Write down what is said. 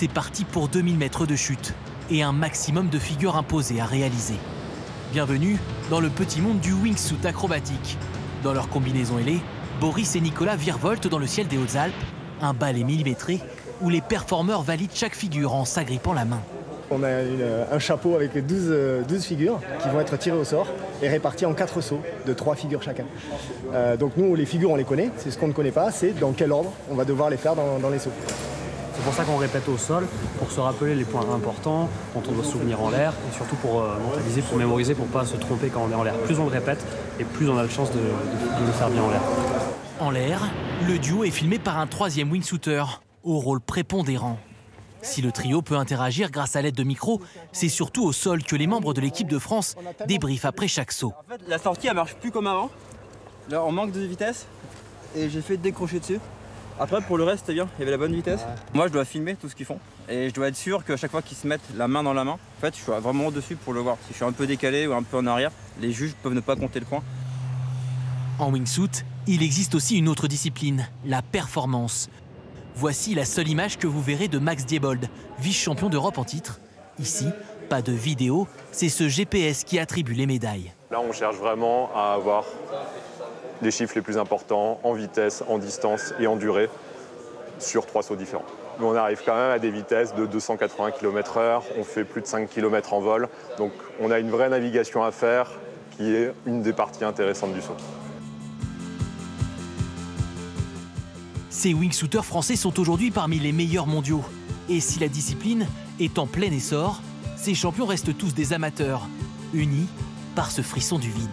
C'est parti pour 2000 mètres de chute et un maximum de figures imposées à réaliser. Bienvenue dans le petit monde du wingsuit acrobatique. Dans leur combinaison ailée, Boris et Nicolas virevoltent dans le ciel des Hautes-Alpes, un ballet millimétré où les performeurs valident chaque figure en s'agrippant la main. On a un chapeau avec 12 figures qui vont être tirées au sort et réparties en 4 sauts de 3 figures chacun. Donc nous, les figures, on les connaît. C'est ce qu'on ne connaît pas, c'est dans quel ordre on va devoir les faire dans les sauts. C'est pour ça qu'on répète au sol, pour se rappeler les points importants, quand on doit se souvenir en l'air, et surtout pour mentaliser, pour mémoriser, pour ne pas se tromper quand on est en l'air. Plus on le répète, et plus on a de chance de le faire bien en l'air. En l'air, le duo est filmé par un troisième wingsuiter, au rôle prépondérant. Si le trio peut interagir grâce à l'aide de micros, c'est surtout au sol que les membres de l'équipe de France débriefent après chaque saut. En fait, la sortie, elle marche plus comme avant. Là, on manque de vitesse, et j'ai fait décrocher dessus. Après, pour le reste, c'était bien, il y avait la bonne vitesse. Moi, je dois filmer tout ce qu'ils font. Et je dois être sûr qu'à chaque fois qu'ils se mettent la main dans la main, en fait, je suis vraiment au-dessus pour le voir. Si je suis un peu décalé ou un peu en arrière, les juges peuvent ne pas compter le point. En wingsuit, il existe aussi une autre discipline, la performance. Voici la seule image que vous verrez de Max Diebold, vice-champion d'Europe en titre. Ici, pas de vidéo, c'est ce GPS qui attribue les médailles. Là, on cherche vraiment à avoir les chiffres les plus importants en vitesse, en distance et en durée sur 3 sauts différents. Mais on arrive quand même à des vitesses de 280 km/h, on fait plus de 5 km en vol, donc on a une vraie navigation à faire qui est une des parties intéressantes du saut. Ces wingsuiters français sont aujourd'hui parmi les meilleurs mondiaux. Et si la discipline est en plein essor, ces champions restent tous des amateurs, unis par ce frisson du vide.